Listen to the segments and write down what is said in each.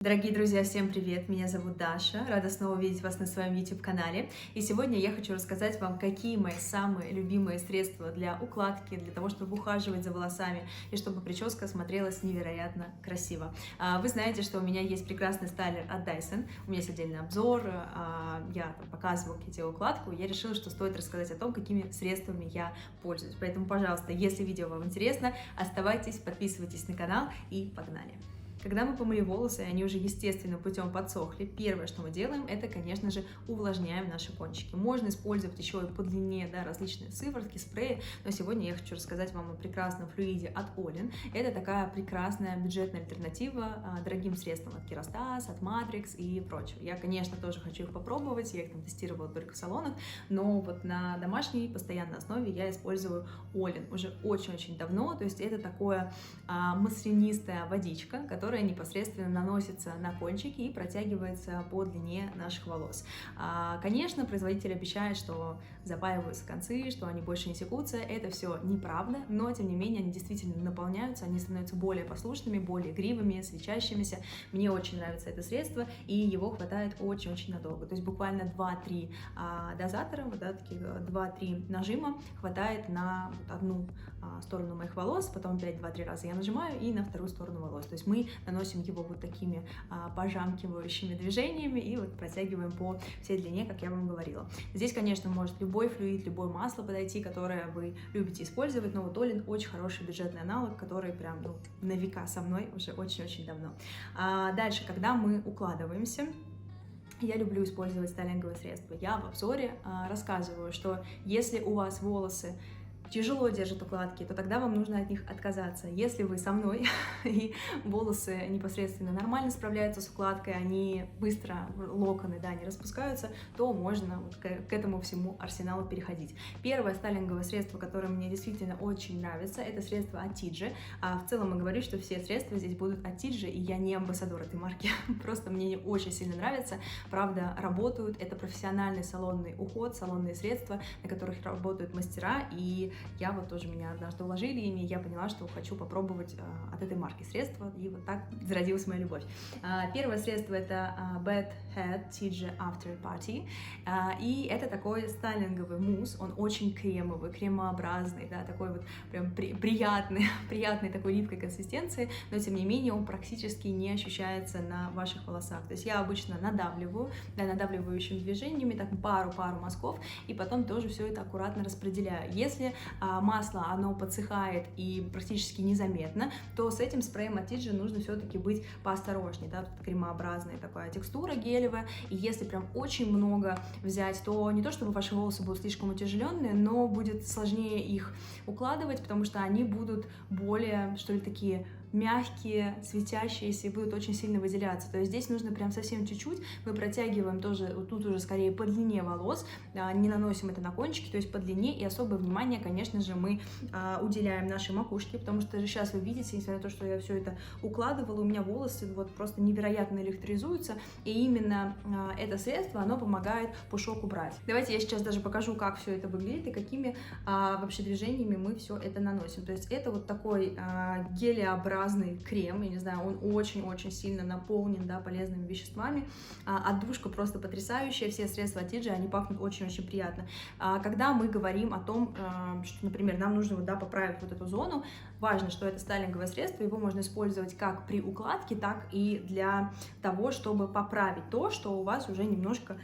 Дорогие друзья, всем привет! Меня зовут Даша, рада снова видеть вас на своем YouTube-канале. И сегодня я хочу рассказать вам, какие мои самые любимые средства для укладки, для того, чтобы ухаживать за волосами и чтобы прическа смотрелась невероятно красиво. Вы знаете, что у меня есть прекрасный стайлер от Dyson, у меня есть отдельный обзор, я показываю, как я делаю укладку, и я решила, что стоит рассказать о том, какими средствами я пользуюсь. Поэтому, пожалуйста, если видео вам интересно, оставайтесь, подписывайтесь на канал и погнали! Когда мы помыли волосы, они уже естественным путем подсохли, первое, что мы делаем, это, конечно же, увлажняем наши кончики. Можно использовать еще и по длине, различные сыворотки, спреи, но сегодня я хочу рассказать вам о прекрасном флюиде от Olin. Это такая прекрасная бюджетная альтернатива дорогим средствам от Kerastase, от Matrix и прочего. Я, конечно, тоже хочу их попробовать, я их там тестировала только в салонах, но вот на домашней постоянной основе я использую Olin уже очень-очень давно, то есть это такое маслянистая водичка, которая непосредственно наносится на кончики и протягивается по длине наших волос. Конечно, производитель обещает, что запаиваются концы, что они больше не секутся. Это все неправда, но тем не менее они действительно наполняются, они становятся более послушными, более игривыми, свечащимися. Мне очень нравится это средство, и его хватает очень-очень надолго. То есть буквально 2-3 дозатора, таких 2-3 нажима хватает на одну сторону моих волос, потом опять 2-3 раза я нажимаю и на вторую сторону волос. То есть мы наносим его вот такими пожамкивающими движениями и вот протягиваем по всей длине, как я вам говорила. Здесь, конечно, может любой флюид, любое масло подойти, которое вы любите использовать, но вот Olin очень хороший бюджетный аналог, который прям на века со мной уже очень-очень давно. Дальше, когда мы укладываемся, я люблю использовать стайлинговые средства. Я в обзоре рассказываю, что если у вас волосы тяжело держат укладки, то тогда вам нужно от них отказаться. Если вы со мной и волосы непосредственно нормально справляются с укладкой, они быстро, локоны, не распускаются, то можно вот к этому всему арсеналу переходить. Первое стайлинговое средство, которое мне действительно очень нравится, это средство от TIGI. В целом я говорю, что все средства здесь будут от TIGI, и я не амбассадор этой марки, просто мне очень сильно нравится. Правда, работают, это профессиональный салонный уход, салонные средства, на которых работают мастера, и я вот тоже, меня однажды уложили ими, и я поняла, что хочу попробовать от этой марки средства, и вот так зародилась моя любовь. Первое средство это Bad Head TIGI After Party, и это такой стайлинговый мусс, он очень кремовый, кремообразный, такой вот прям приятный такой липкой консистенции, но тем не менее он практически не ощущается на ваших волосах. То есть я обычно надавливаю, надавливающими движениями, так пару мазков, и потом тоже все это аккуратно распределяю. Если масло, оно подсыхает и практически незаметно, то с этим спреем от TIGI нужно все-таки быть поосторожнее, тут кремообразная такая текстура гелевая, и если прям очень много взять, то не то чтобы ваши волосы будут слишком утяжеленные, но будет сложнее их укладывать, потому что они будут более, что ли, такие мягкие, светящиеся и будут очень сильно выделяться. То есть здесь нужно прям совсем чуть-чуть. Мы протягиваем тоже, вот тут уже скорее по длине волос, не наносим это на кончики, то есть по длине, и особое внимание, конечно же, мы уделяем нашей макушке, потому что сейчас вы видите, несмотря на то, что я все это укладывала, у меня волосы вот просто невероятно электризуются, и именно это средство, оно помогает пушок убрать. Давайте я сейчас даже покажу, как все это выглядит и какими вообще движениями мы все это наносим. То есть это вот такой гелеобразный крем, я не знаю, он очень-очень сильно наполнен, полезными веществами. Отдушка просто потрясающая, все средства от TIGI, они пахнут очень-очень приятно. Когда мы говорим о том, что, например, нам нужно поправить вот эту зону, важно, что это стайлинговое средство, его можно использовать как при укладке, так и для того, чтобы поправить то, что у вас уже немножко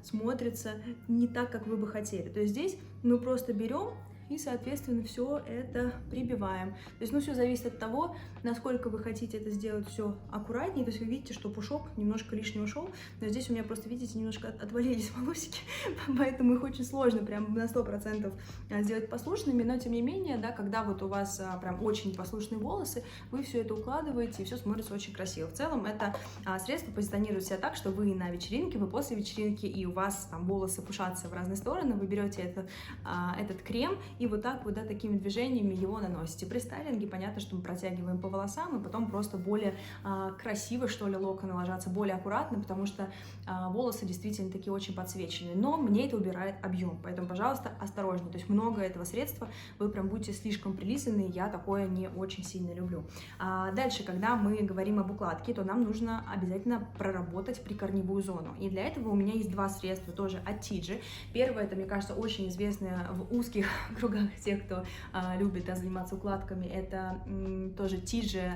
смотрится не так, как вы бы хотели. То есть здесь мы просто берем и, соответственно, все это прибиваем. То есть, все зависит от того, насколько вы хотите это сделать все аккуратнее. То есть вы видите, что пушок немножко лишний ушел, но здесь у меня просто, видите, немножко отвалились волосики, поэтому их очень сложно прям на 100% сделать послушными, но тем не менее, когда вот у вас прям очень непослушные волосы, вы все это укладываете, и все смотрится очень красиво. В целом, это средство позиционирует себя так, что вы на вечеринке, вы после вечеринки, и у вас там волосы пушатся в разные стороны, вы берете этот крем и вот так вот, да, такими движениями его наносите. При стайлинге понятно, что мы протягиваем по волосам, и потом просто более красиво, что ли, локоны ложатся, более аккуратно, потому что волосы действительно такие очень подсвеченные. Но мне это убирает объем, поэтому, пожалуйста, осторожнее. То есть много этого средства, вы прям будете слишком прилизаны, я такое не очень сильно люблю. Дальше, когда мы говорим об укладке, то нам нужно обязательно проработать прикорневую зону. И для этого у меня есть два средства тоже от Тиджи. Первое, это, мне кажется, очень известное в узких кругах тех, кто любит заниматься укладками, это тоже Тиджи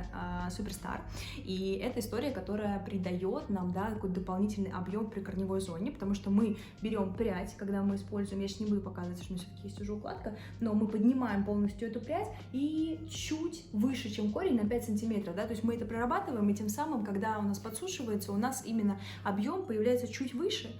Суперстар. И это история, которая придает нам, да, какой-то дополнительный объем в прикорневой зоне, потому что мы берем прядь, когда мы используем, я сейчас не буду показывать, что у меня все-таки есть уже укладка, но мы поднимаем полностью эту прядь и чуть выше, чем корень, на 5 сантиметров, да, то есть мы это прорабатываем, и тем самым, когда у нас подсушивается, у нас именно объем появляется чуть выше,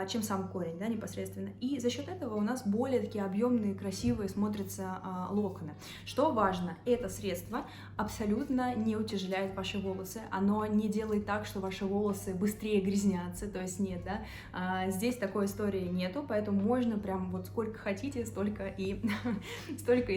чем сам корень, да, непосредственно. И за счет этого у нас более такие объемные, красивые смотрятся локоны. Что важно, это средство абсолютно не утяжеляет ваши волосы, оно не делает так, что ваши волосы быстрее грязнятся, то есть нет, да, здесь такой истории нету, поэтому можно прям вот сколько хотите, столько и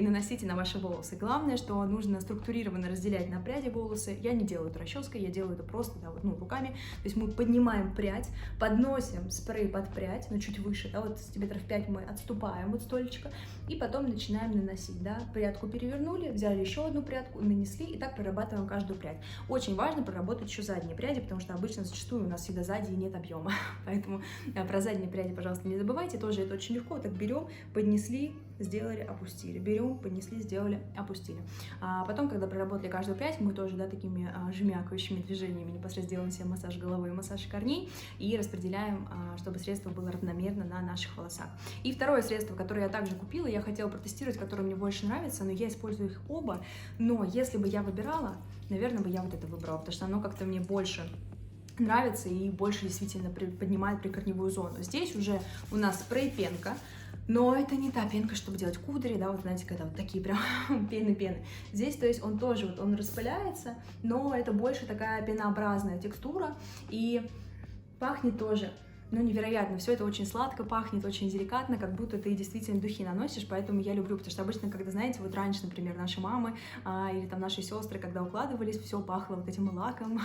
наносите на ваши волосы. Главное, что нужно структурированно разделять на пряди волосы. Я не делаю это расческой, я делаю это просто, да, вот, руками. То есть мы поднимаем прядь, подносим спрей под прядь, но чуть выше, да, вот сантиметров 5 мы отступаем от столечка, и потом начинаем наносить, да, прядку перевернули, взяли еще одну прядку, нанесли, и так прорабатываем каждую прядь. Очень важно проработать еще задние пряди, потому что обычно зачастую у нас всегда сзади нет объема, поэтому про задние пряди, пожалуйста, не забывайте, тоже это очень легко, так берем, поднесли, сделали, опустили, берем, поднесли, сделали, опустили. Потом, когда проработали каждую прядь, мы тоже, да, такими жмякающими движениями непосредственно делаем себе массаж головы и массаж корней и распределяем, чтобы средство было равномерно на наших волосах. И второе средство, которое я также купила, я хотела протестировать, которое мне больше нравится, но я использую их оба, но если бы я выбирала, наверное, бы я вот это выбрала, потому что оно как-то мне больше нравится и больше действительно поднимает прикорневую зону. Здесь уже у нас спрей-пенка, но это не та пенка, чтобы делать кудри, да, вот знаете, когда вот такие прям пены-пены. Здесь, то есть, он тоже, вот он распыляется, но это больше такая пенообразная текстура, и пахнет тоже, ну, невероятно, все это очень сладко пахнет, очень деликатно, как будто ты действительно духи наносишь, поэтому я люблю, потому что обычно, когда, знаете, вот раньше, например, наши мамы или там наши сестры, когда укладывались, все пахло вот этим лаком,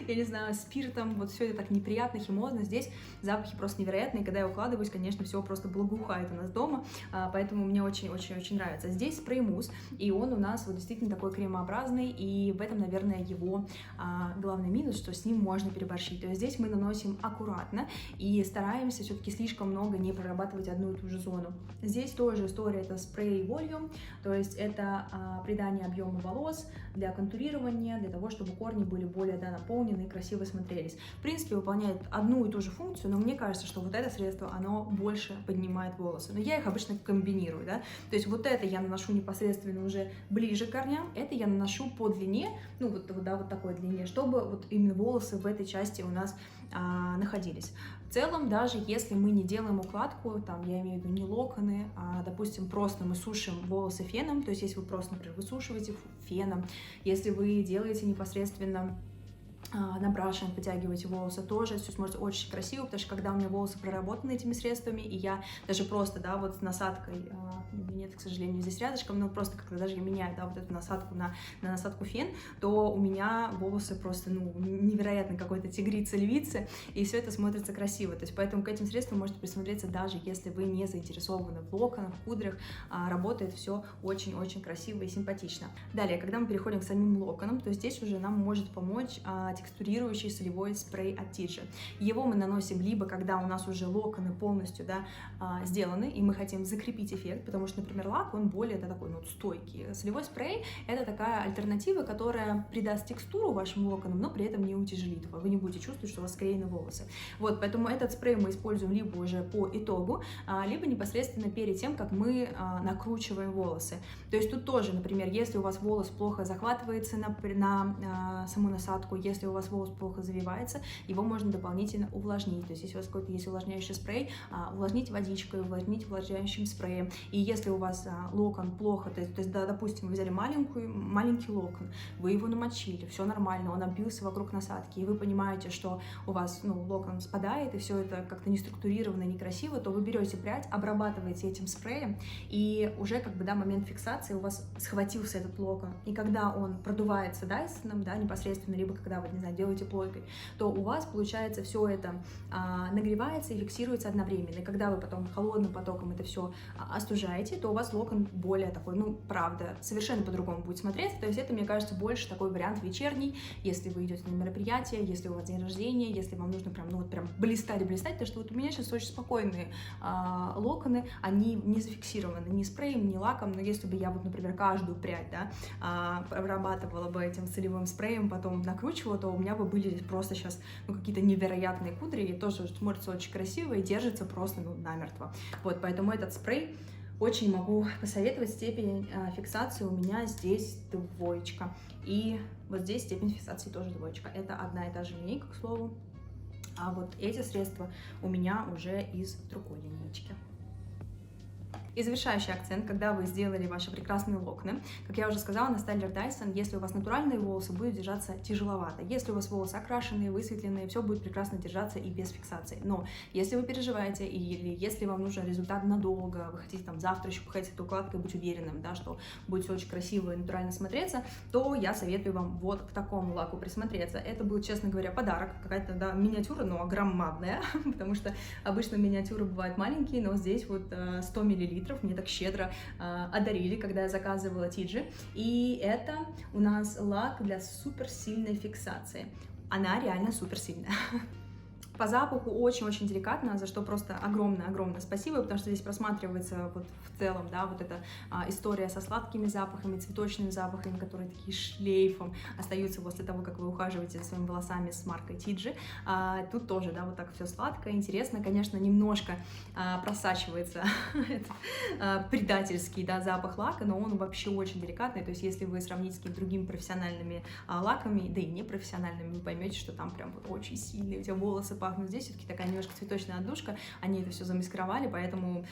я не знаю, спиртом, вот все это так неприятно, химозно, здесь запахи просто невероятные, когда я укладываюсь, конечно, все просто благоухает у нас дома, поэтому мне очень-очень-очень нравится. Здесь спрей-мусс, и он у нас вот действительно такой кремообразный, и в этом, наверное, его главный минус, что с ним можно переборщить, то есть здесь мы наносим аккуратно, и стараемся все-таки слишком много не прорабатывать одну и ту же зону. Здесь тоже история, это спрей волюм, то есть это придание объема волос для контурирования, для того, чтобы корни были более, да, наполнены и красиво смотрелись. В принципе, выполняет одну и ту же функцию, но мне кажется, что вот это средство, оно больше поднимает волосы. Но я их обычно комбинирую, да, то есть вот это я наношу непосредственно уже ближе к корням, это я наношу по длине, ну вот, да, вот такой длине, чтобы вот именно волосы в этой части у нас находились. В целом, даже если мы не делаем укладку, там, я имею в виду не локоны, допустим, просто мы сушим волосы феном, то есть если вы просто, например, высушиваете феном, если вы делаете непосредственно набрашиваем, подтягиваете волосы, тоже все смотрится очень красиво, потому что когда у меня волосы проработаны этими средствами, и я даже просто, да, вот с насадкой, нет, к сожалению, здесь рядышком, но просто когда даже я меняю, да, вот эту насадку на насадку фен, то у меня волосы просто, ну, невероятно какой-то тигрицы, львицы, и все это смотрится красиво, то есть поэтому к этим средствам можете присмотреться, даже если вы не заинтересованы в локонах, в кудрях, работает все очень-очень красиво и симпатично. Далее, когда мы переходим к самим локонам, то здесь уже нам может помочь текстурирующий солевой спрей от Тиджи. Его мы наносим либо когда у нас уже локоны полностью, да, сделаны, и мы хотим закрепить эффект, потому что, например, лак, он более, да, такой, ну, стойкий. Солевой спрей — это такая альтернатива, которая придаст текстуру вашим локонам, но при этом не утяжелит его. Вы не будете чувствовать, что у вас склеены волосы. Вот, поэтому этот спрей мы используем либо уже по итогу, либо непосредственно перед тем, как мы накручиваем волосы. То есть тут тоже, например, если у вас волос плохо захватывается на саму насадку, если у вас волос плохо завивается, его можно дополнительно увлажнить. То есть если у вас какой-то есть увлажняющий спрей, увлажните водичкой, увлажните увлажняющим спреем. И если у вас локон плохо, то есть да, допустим, вы взяли маленький локон, вы его намочили, все нормально, он обвился вокруг насадки, и вы понимаете, что у вас локон спадает, и все это как-то не структурировано, некрасиво, то вы берете прядь, обрабатываете этим спреем, и уже момент фиксации у вас схватился этот локон. И когда он продувается Дайсоном, непосредственно, либо когда вы, не знаю, делаете плойкой, то у вас, получается, все это нагревается и фиксируется одновременно. И когда вы потом холодным потоком это все остужаете, то у вас локон более такой, правда, совершенно по-другому будет смотреться. То есть это, мне кажется, больше такой вариант вечерний, если вы идете на мероприятие, если у вас день рождения, если вам нужно прям блистать, потому что у меня сейчас очень спокойные локоны, они не зафиксированы ни спреем, ни лаком, но если бы я например, каждую прядь, обрабатывала бы этим солевым спреем, потом накручивала, то у меня бы были просто сейчас, какие-то невероятные кудри, и тоже смотрится очень красиво и держится просто, намертво. Вот, поэтому этот спрей очень могу посоветовать. Степень фиксации у меня здесь 2. И вот здесь степень фиксации тоже 2. Это одна и та же линейка, к слову. А вот эти средства у меня уже из другой линейки. И завершающий акцент, когда вы сделали ваши прекрасные локоны, как я уже сказала, на стайлер Dyson, если у вас натуральные волосы, будет держаться тяжеловато. Если у вас волосы окрашенные, высветленные, все будет прекрасно держаться и без фиксации. Но если вы переживаете или если вам нужен результат надолго, вы хотите завтра еще походить с этой укладкой, быть уверенным, что будет все очень красиво и натурально смотреться, то я советую вам вот к такому лаку присмотреться. Это будет, честно говоря, подарок, какая-то миниатюра, но громадная, потому что обычно миниатюры бывают маленькие, но здесь 100 мл мне так щедро одарили, когда я заказывала Тиджи. И это у нас лак для суперсильной фиксации. Она реально суперсильная. По запаху очень-очень деликатно, за что просто огромное-огромное спасибо, потому что здесь просматривается в целом, эта история со сладкими запахами, цветочными запахами, которые такие шлейфом остаются после того, как вы ухаживаете за своими волосами с маркой Тиджи. Тут тоже, вот так все сладко, интересно, конечно, немножко просачивается предательский, запах лака, но он вообще очень деликатный, то есть если вы сравните с какими-то другими профессиональными лаками, да и непрофессиональными, вы поймете, что там прям очень сильные у тебя волосы пахнут. Здесь все-таки такая немножко цветочная отдушка, они это все замаскировали, поэтому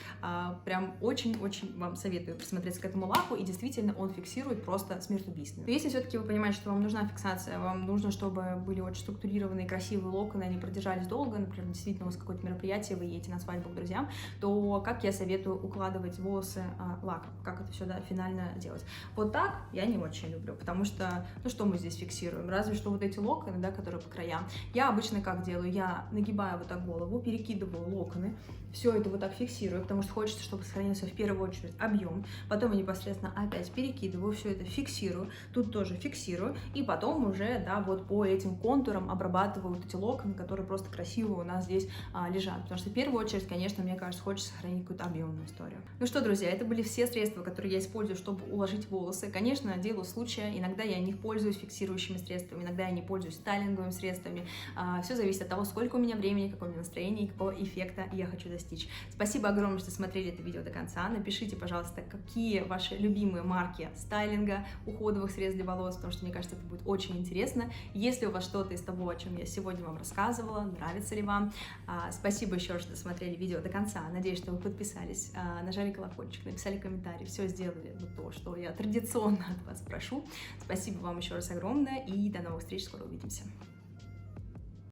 прям очень-очень вам советую присмотреться к этому лаку, и действительно он фиксирует просто смертоубийственно. Но если все-таки вы понимаете, что вам нужна фиксация, вам нужно, чтобы были очень структурированные, красивые локоны, они продержались долго, например, действительно у вас какое-то мероприятие, вы едете на свадьбу к друзьям, то как я советую укладывать волосы лаком, как это все финально делать. Вот так я не очень люблю, потому что, что мы здесь фиксируем? Разве что вот эти локоны, которые по краям. Я обычно как делаю? Я нагибаю вот так голову, перекидываю локоны, все это вот так фиксирую, потому что хочется, чтобы сохранился в первую очередь объем, потом я непосредственно опять перекидываю, все это фиксирую, тут тоже фиксирую, и потом уже, вот по этим контурам обрабатываю вот эти локоны, которые просто красиво у нас здесь лежат, потому что в первую очередь, конечно, мне кажется, хочется сохранить какую-то объемную историю. Ну что, друзья, это были все средства, которые я использую, чтобы уложить волосы. Конечно, дело случая, иногда я не пользуюсь фиксирующими средствами, иногда я не пользуюсь стайлинговыми средствами, все зависит от того, сколько у меня времени, какое у меня настроение и какого эффекта я хочу достичь. Спасибо огромное, что смотрели это видео до конца. Напишите, пожалуйста, какие ваши любимые марки стайлинга, уходовых средств для волос, потому что, мне кажется, это будет очень интересно. Если у вас что-то из того, о чем я сегодня вам рассказывала, нравится ли вам, спасибо еще раз, что смотрели видео до конца. Надеюсь, что вы подписались, нажали колокольчик, написали комментарий, все сделали то, что я традиционно от вас прошу. Спасибо вам еще раз огромное, и до новых встреч, скоро увидимся.